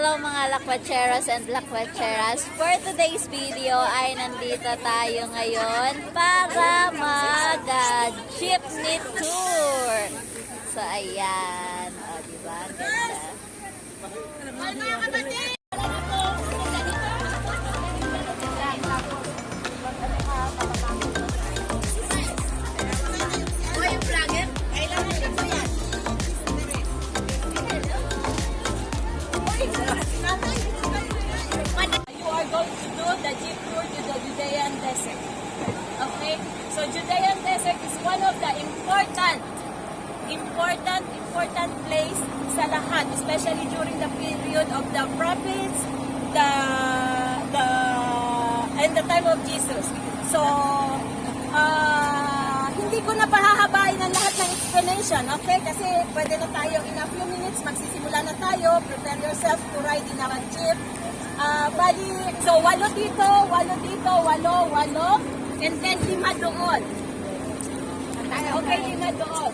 Hello mga lakwacheros and lakwacheras. For today's video ay nandito tayo ngayon para mag-jeepney tour. So ayan, o diba? Ganda. The jeep tour to the Judean desert. Okay, so Judean desert is one of the important place sa lahat, especially during the period of the prophets, and the time of Jesus. So hindi ko na pahahabain ang lahat ng explanation, okay? Kasi pwede na tayo in a few minutes, magsisimula na tayo. Prepare yourself to ride in our jeep. Bali, so walo dito, walo, and then 5 doon. Okay, 5 doon.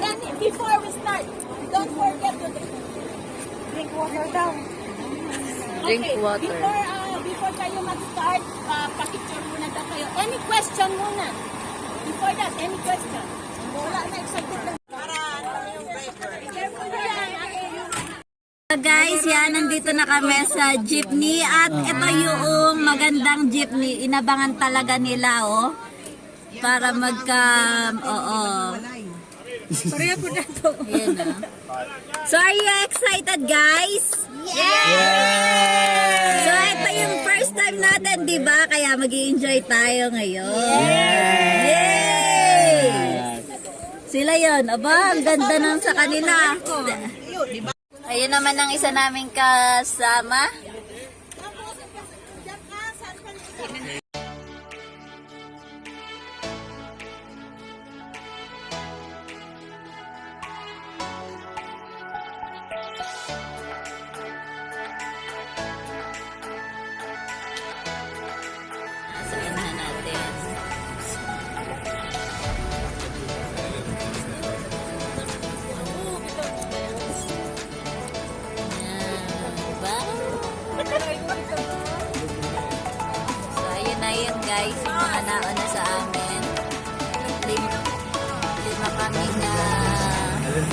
Then, before we start, don't forget to drink water down. Drink water. Before tayo mag-start, pakicture muna daw kayo. Any question muna? Before that, any question? Wala na, excited lang. Guys, yan, nandito na kami sa jeepney at ito yung magandang jeepney. Inabangan talaga nila, oh. Para Pareha po na to. Yan, oh. So, are you excited, guys? Yeah! So, ito yung first time natin, di ba? Kaya mag-i-enjoy tayo ngayon. Yay! Sila yon. Aba, ang ganda ng sa kanila. Ayun naman ang isa naming kasama. Nasaan na natin? So, ayun na yun guys, yung mga nauna sa amin. Lima kami na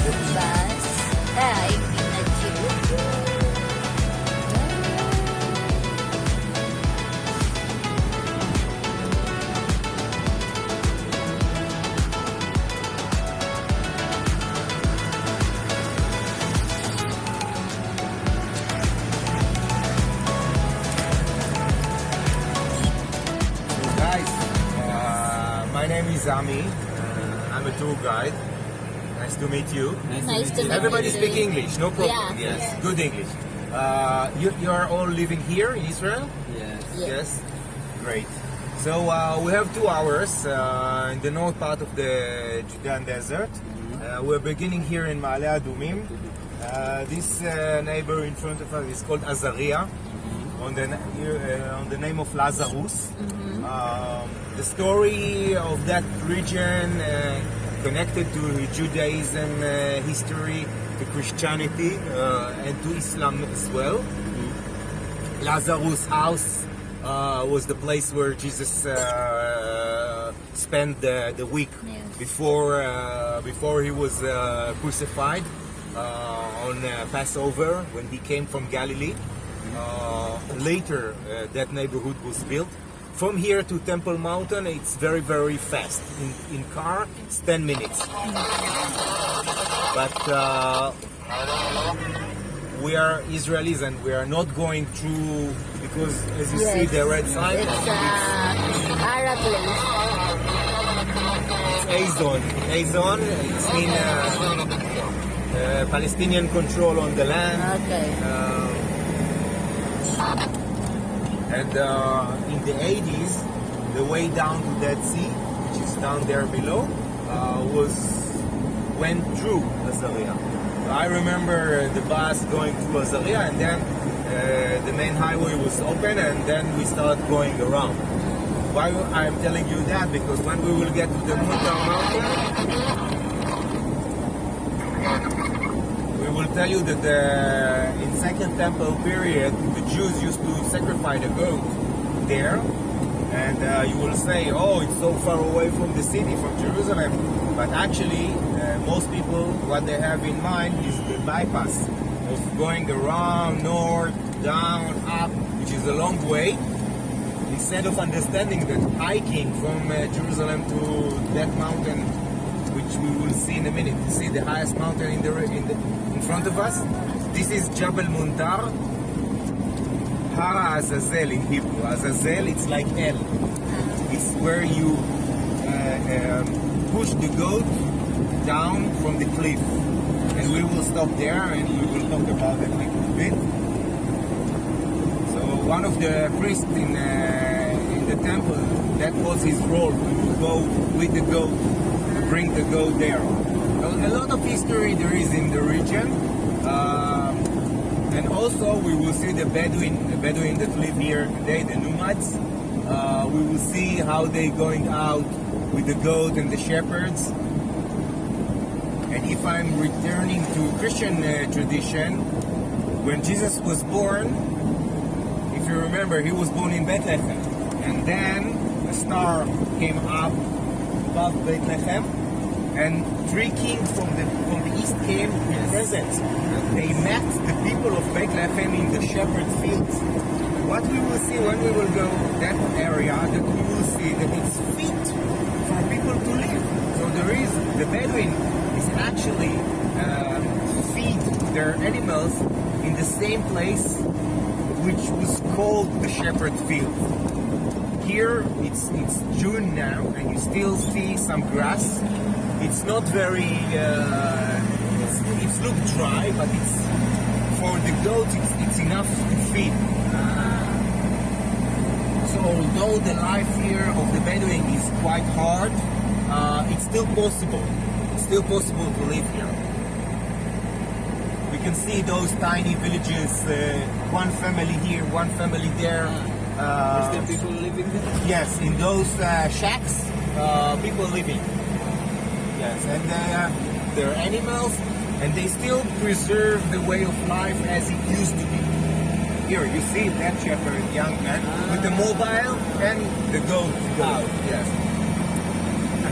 bus. Hindi na jeep. My name is Ami. I'm a tour guide. Nice to meet you. Nice to meet Everybody you. speak English, no problem. Yeah. Yes, good English. You are all living here in Israel? Yes. Great. So we have 2 hours in the north part of the Judean desert. We're beginning here in Ma'ale Adumim. This neighbor in front of us is called Azariah, on the name of Lazarus. The story of that region connected to Judaism history, to Christianity, and to Islam as well. Lazarus' house was the place where Jesus spent the week before he was crucified on Passover when he came from Galilee. Later, that neighborhood was built. From here to Temple Mountain, it's very, very fast. In car, it's 10 minutes. But we are Israelis and we are not going through, because as you see the red sign, It's Arab place. it's Azon. It's in Palestinian control on the land. Okay. And in the 80s, the way down to Dead Sea, which is down there below, went through Azariah. So I remember the bus going through Azariah, and then the main highway was open, and then we started going around. Why I'm telling you that? Because when we will get to the MUNTTAR mountain, will tell you that in Second Temple period, the Jews used to sacrifice a goat there, and you will say, oh, it's so far away from the city, from Jerusalem. But actually, most people, what they have in mind is the bypass of going around, north, down, up, which is a long way. Instead of understanding that hiking from Jerusalem to that mountain, which we will see in a minute, you see the highest mountain in front of us. This is JABEL MUNTTAR, Hara Azazel in Hebrew. Azazel, it's like hell. It's where you push the goat down from the cliff. And we will stop there and we will talk about it a little bit. So one of the priests in the temple, that was his role, to go with the goat, to bring the goat there. A lot of history there is in the region. And also we will see the Bedouin that live here today, the nomads. We will see how they going out with the goat and the shepherds. And if I'm returning to Christian tradition, when Jesus was born, if you remember, he was born in Bethlehem. And then a star came up above Bethlehem, and three kings from the east came with presents. They met the people of Bethlehem in the shepherd's fields. What we will see when we will go that area, that we will see that it's fit for people to live. So there is, the Bedouin is actually feed their animals in the same place which was called the shepherd's field. Here it's June now, and you still see some grass. It's not very, it's look dry, but it's for the goats. It's enough to feed. So although the life here of the Bedouin is quite hard, it's still possible. It's still possible to live here. We can see those tiny villages, one family here, one family there. Is there people living there? Yes, in those shacks, people living. Yes, and they're animals, and they still preserve the way of life as it used to be. Here, you see that shepherd, young man, with the mobile and the goat out. Yes.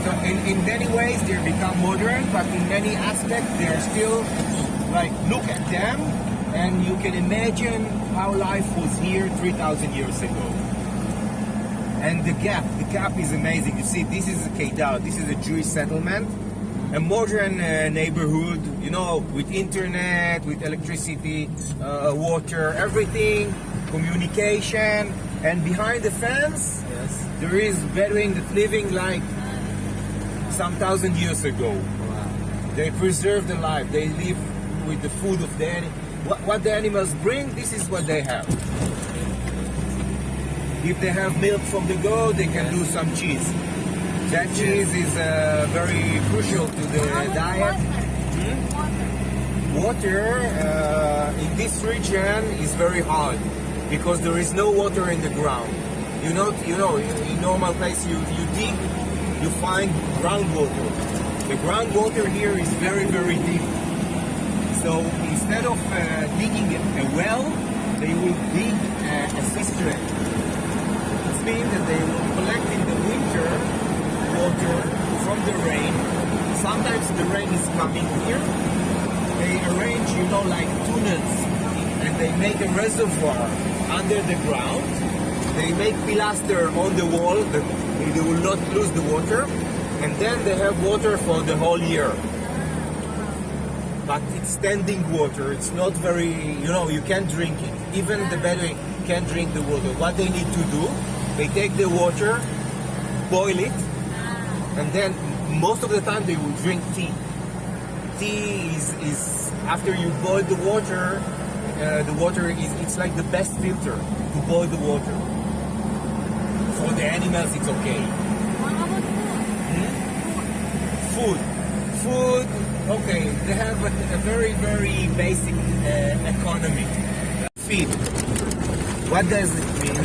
So in many ways, they become modern, but in many aspects, they're still like, look at them, and you can imagine how life was here 3,000 years ago. And the gap is amazing. You see, this is a Kedar, this is a Jewish settlement, a modern neighborhood, you know, with internet, with electricity, water, everything, communication, and behind the fence, yes, there is Bedouin that living like some 1,000 years ago. Wow. They preserve the life. They live with the food of the what the animals bring. This is what they have. If they have milk from the goat, they can do some cheese. That cheese is very crucial to the diet. Water in this region is very hard because there is no water in the ground. You know, in normal place you dig, you find groundwater. The groundwater here is very, very deep. So instead of digging a well, they will dig a cistern. It means that they will collect in the winter water from the rain. Sometimes the rain is coming here. They arrange, you know, like tunnels, and they make a reservoir under the ground. They make pilaster on the wall that they will not lose the water, and then they have water for the whole year. But it's standing water. It's not very, you know, you can't drink it. Even the Bedouin can't drink the water. What they need to do, they take the water, boil it, and then most of the time they will drink tea. Tea is after you boil the water is, it's like the best filter to boil the water. For the animals, it's okay. Food, okay, they have a very, very basic economy. Feed. What does it mean?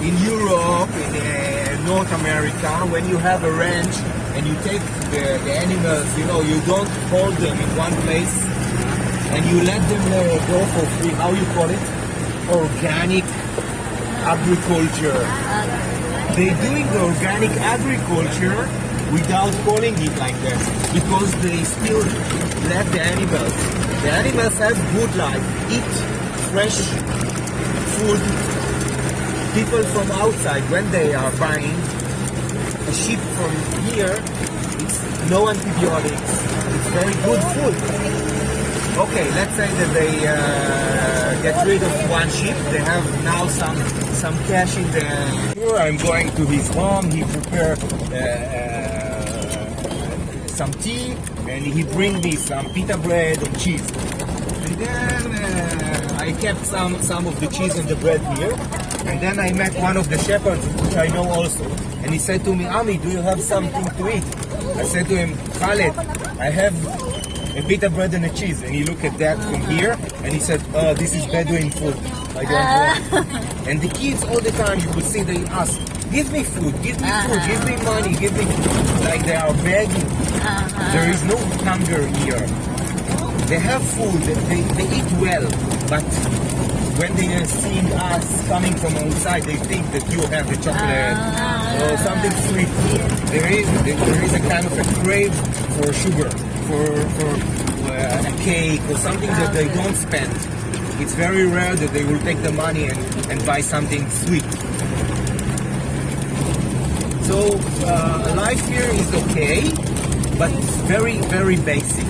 In Europe, in North America, when you have a ranch and you take the animals, you know, you don't hold them in one place. and you let them go for free. How you call it? Organic agriculture. They're doing the organic agriculture without calling it like that because they still let the animals. The animals have good life, eat fresh food. People from outside, when they are buying a sheep from here, it's no antibiotics. It's very good food. Okay, let's say that they get rid of one sheep. They have now some cash in the. Here I'm going to his home. He prepared some tea, and he bring me some pita bread and cheese. And then I kept some of the cheese and the bread here. And then I met one of the shepherds, which I know also. And he said to me, Ami, do you have something to eat? I said to him, Khaled, I have a pita bread and a cheese. And he looked at that from here, and he said, oh, this is Bedouin food. I don't want. And the kids all the time, you could see they ask, give me food, give me food, give me money, give me food. Like they are begging. There is no hunger here. They have food, they eat well, but when they are seeing us coming from outside, they think that you have the chocolate or something sweet. There is a kind of a crave for sugar, for a cake or something that they don't spend. It's very rare that they will take the money and buy something sweet. So life here is okay, but very, very basic.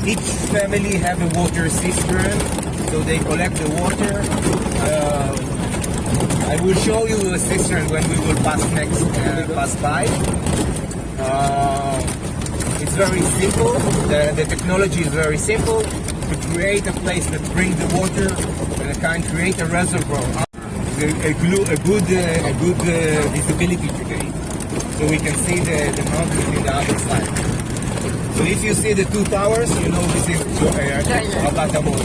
Each family have a water cistern, so they collect the water. I will show you a cistern when we will pass by. It's very simple. The technology is very simple to create a place that brings the water and can create a reservoir. A good visibility today, so we can see the mountains in the other side. So if you see the two towers, you know this is Rabat Amon.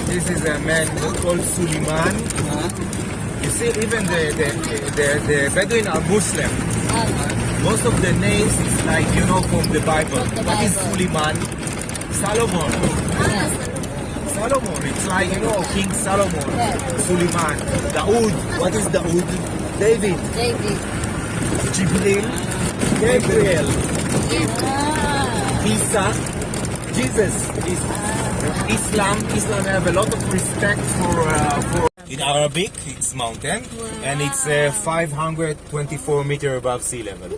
This is a man called Suleiman. You see, even the Bedouin are Muslim. Most of the names is like, you know, from the Bible. What is Suleiman? Solomon. Solomon. It's like, you know, King Solomon. Suleiman. Daoud. What is Daoud? David. Jibril. Gabriel. Isa. Jesus. Islam have a lot of respect for in Arabic it's mountain, and it's 524 meters above sea level,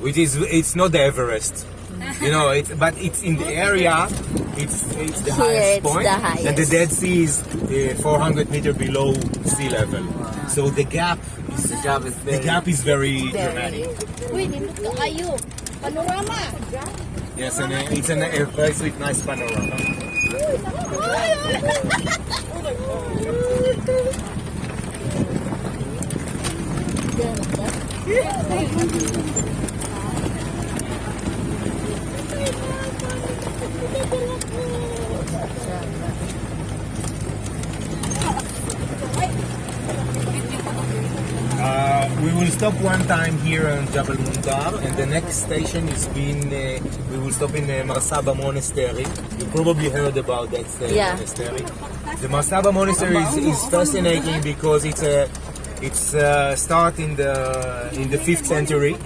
which is, it's not the Everest, you know, but it's in the area, it's the highest point, and the Dead Sea is 400 meters below sea level. So the gap is very dramatic. Yes, and it's a place with nice panorama. We will stop one time here on JABEL MUNTTAR, and the next station is we will stop in Marsaba Monastery. You probably heard about that monastery. The Marsaba Monastery is fascinating because it's start in the 5th century,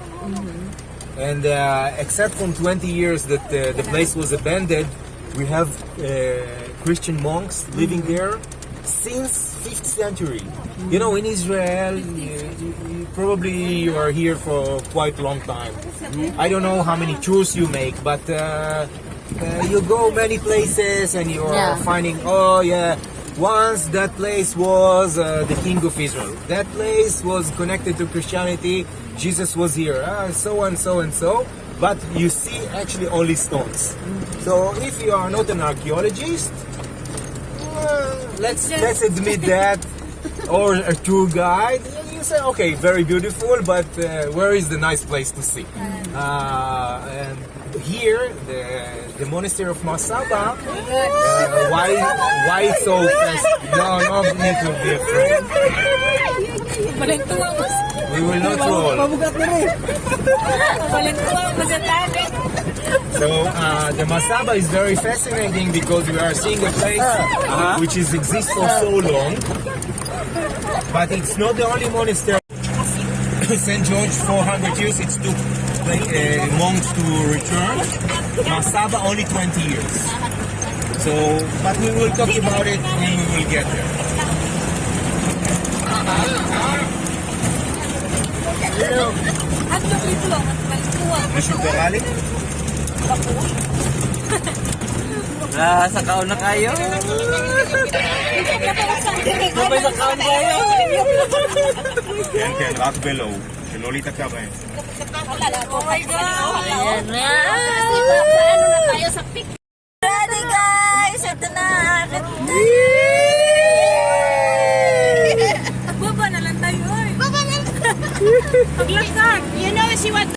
and except from 20 years that the place was abandoned, we have Christian monks living there since 5th century. You know, in Israel, probably you are here for quite a long time. I don't know how many tours you make, but you go many places and you are finding, oh yeah, once that place was the king of Israel. That place was connected to Christianity. Jesus was here, so and so and so. But you see actually only stones. So if you are not an archaeologist, let's admit that, or a tour guide, you say, okay, very beautiful, but where is the nice place to see? And here, the monastery of Masaba, why it's so fast? No need to be afraid. We will not roll. So the Masaba is very fascinating because we are seeing a place which is exist for so long, but it's not the only monastery. St. George 400 years it took monks to return. Masaba only 20 years. So, but we will talk about it when we will get there. Bishop Berali? Sa kaon na kayo? Sabay sa kaon kayo? כן, רק בלואו, שלא להיתקע בהם. Oh my God! Ayan na. Paano na tayo sa pic? Ready guys! Ito na. Baba na lang tayo, oy. Baba na lang. Paglagsak. You know, she wants...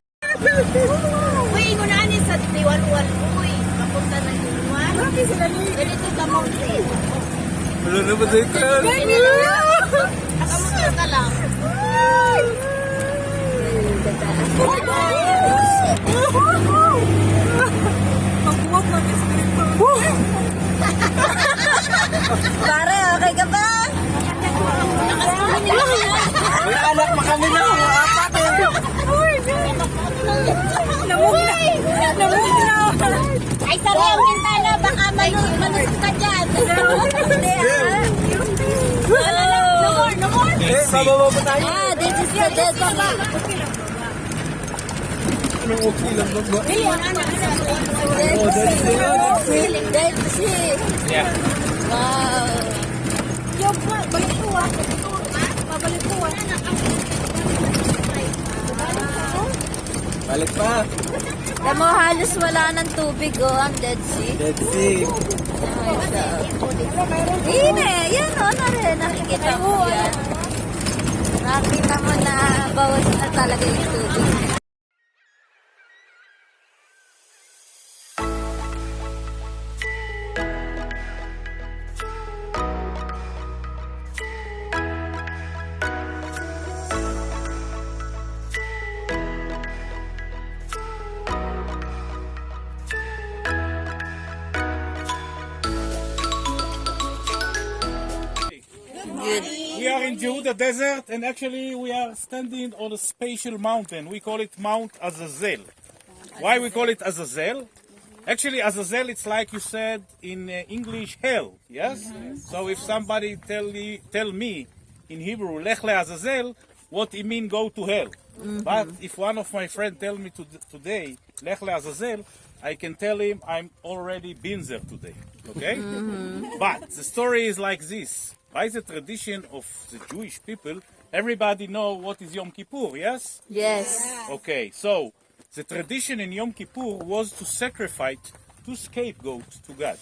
Uy, ingunanin sa Tiwalwal. Uy, kapunta na Tiwalwal. Bakit sila niyo? Ganito ka mountain. Wala na ba tayo ka? Nakamunta ka lang. Pagbuwag mo ng spirito. Pare, okay ka ba? May anak pa kami na. Apat eh. Namog na. Ay, sari ang bintana. Baka malusok ka dyan. Hindi ah. No more. Bababa pa tayo. Ah, this is the dead baba. Okay lang ba? Dead sea. Yeah. Wow. Yung balik ko ah. Pabalik ko ah. Balik pa. Alam mo, halos wala ng tubig oh, ang Dead Sea. Dead Sea. Hindi, yan o, nakikita mo yan. Nakikita mo na bawas na talaga yung tubig. We are in Jehuda desert, and actually we are standing on a special mountain. We call it Mount Azazel. Why we call it Azazel? Actually, Azazel, it's like you said in English, hell. Yes. So if somebody tell me in Hebrew, Lech Azazel, what it mean go to hell? But if one of my friends tell me today, Lech Azazel, I can tell him I'm already been there today. Okay. But the story is like this. By the tradition of the Jewish people, everybody know what is Yom Kippur, yes? Yes. Okay, so the tradition in Yom Kippur was to sacrifice two scapegoats to God.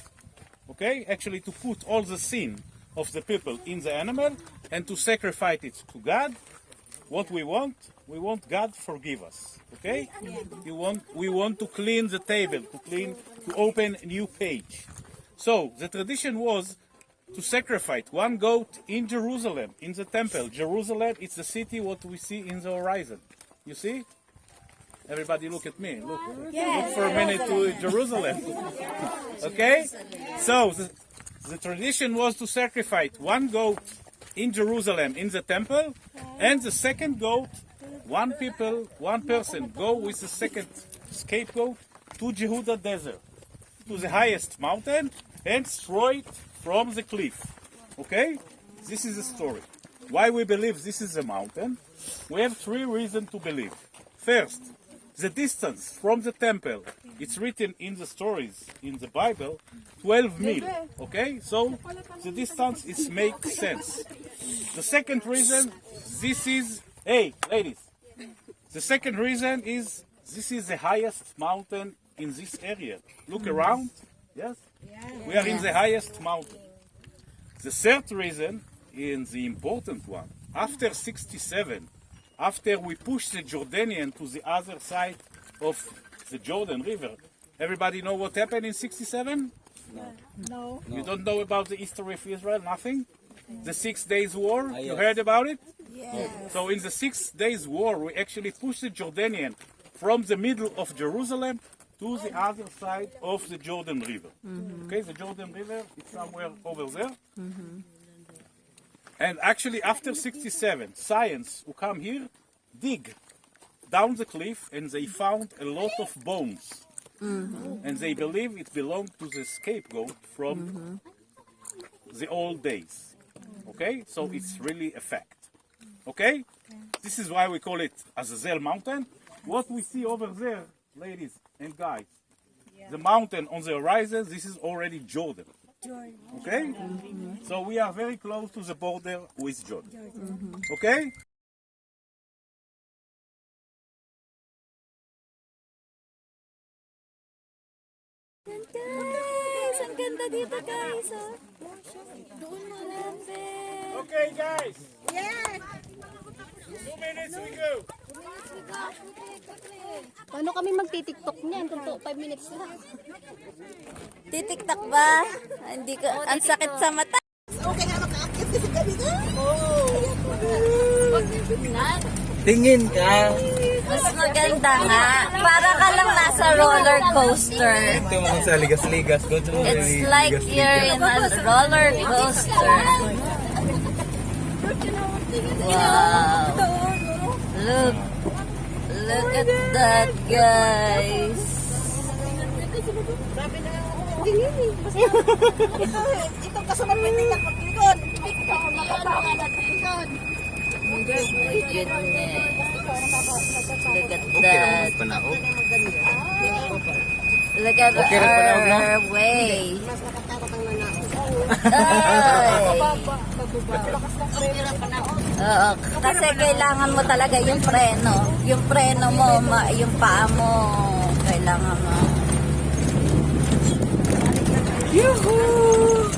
Okay, actually to put all the sin of the people in the animal and to sacrifice it to God. What we want God forgive us. Okay, we want to clean the table, to open a new page. So the tradition was to sacrifice one goat in Jerusalem, in the temple. Jerusalem, it's the city what we see in the horizon. You see? Everybody look at me. Look for a minute to Jerusalem. Okay? So, the tradition was to sacrifice one goat in Jerusalem, in the temple, and the second goat, one person go with the second scapegoat to Jehuda desert, to the highest mountain, and throw it from the cliff. Okay? This is the story. Why we believe this is a mountain? We have three reasons to believe. First, the distance from the temple. It's written in the stories in the Bible, 12 mil. Okay? So, the distance makes sense. The second reason, this is... Hey, ladies. The second reason is, this is the highest mountain in this area. Look around. Yes? We are in the highest mountain. The third reason, and the important one, after 67, after we push the Jordanian to the other side of the Jordan River, Everybody know what happened in 67? No. You don't know about the history of Israel? Nothing? The 6 Days War? You heard about it? So in the 6 Days War, we actually pushed the Jordanian from the middle of Jerusalem to the other side of the Jordan River. Okay, the Jordan River is somewhere over there. And actually after 67, science who come here dig down the cliff and they found a lot of bones. And they believe it belonged to the scapegoat from the old days. Okay, so it's really a fact. Okay, this is why we call it Azazel mountain. What we see over there, ladies and guys, the mountain on the horizon, this is already Jordan. Okay, so we are very close to the border with Jordan. Okay. Guys, ang ganda dito guys. Oh. Doon marami. Okay, guys. Yeah. 2 minutes we go. Paano kami magtitiktok niyan kung 5 minutes lang? Titiktak ba? Hindi ko, ang sakit sa mata. Okay nga makaakit kasi gabi na. Tingin ka. Mas maganda nga. Para ka lang nasa roller coaster. Ito mo sa ligas-ligas. It's like you're in a roller coaster. Wow. Look at that, guys. Ito kasunod pitik ng pagkikon. My goodness. Look at that. Look at our way. Oo, kasi kailangan mo talaga yung preno. Yung preno mo, yung paa mo, kailangan mo. Yuhuu!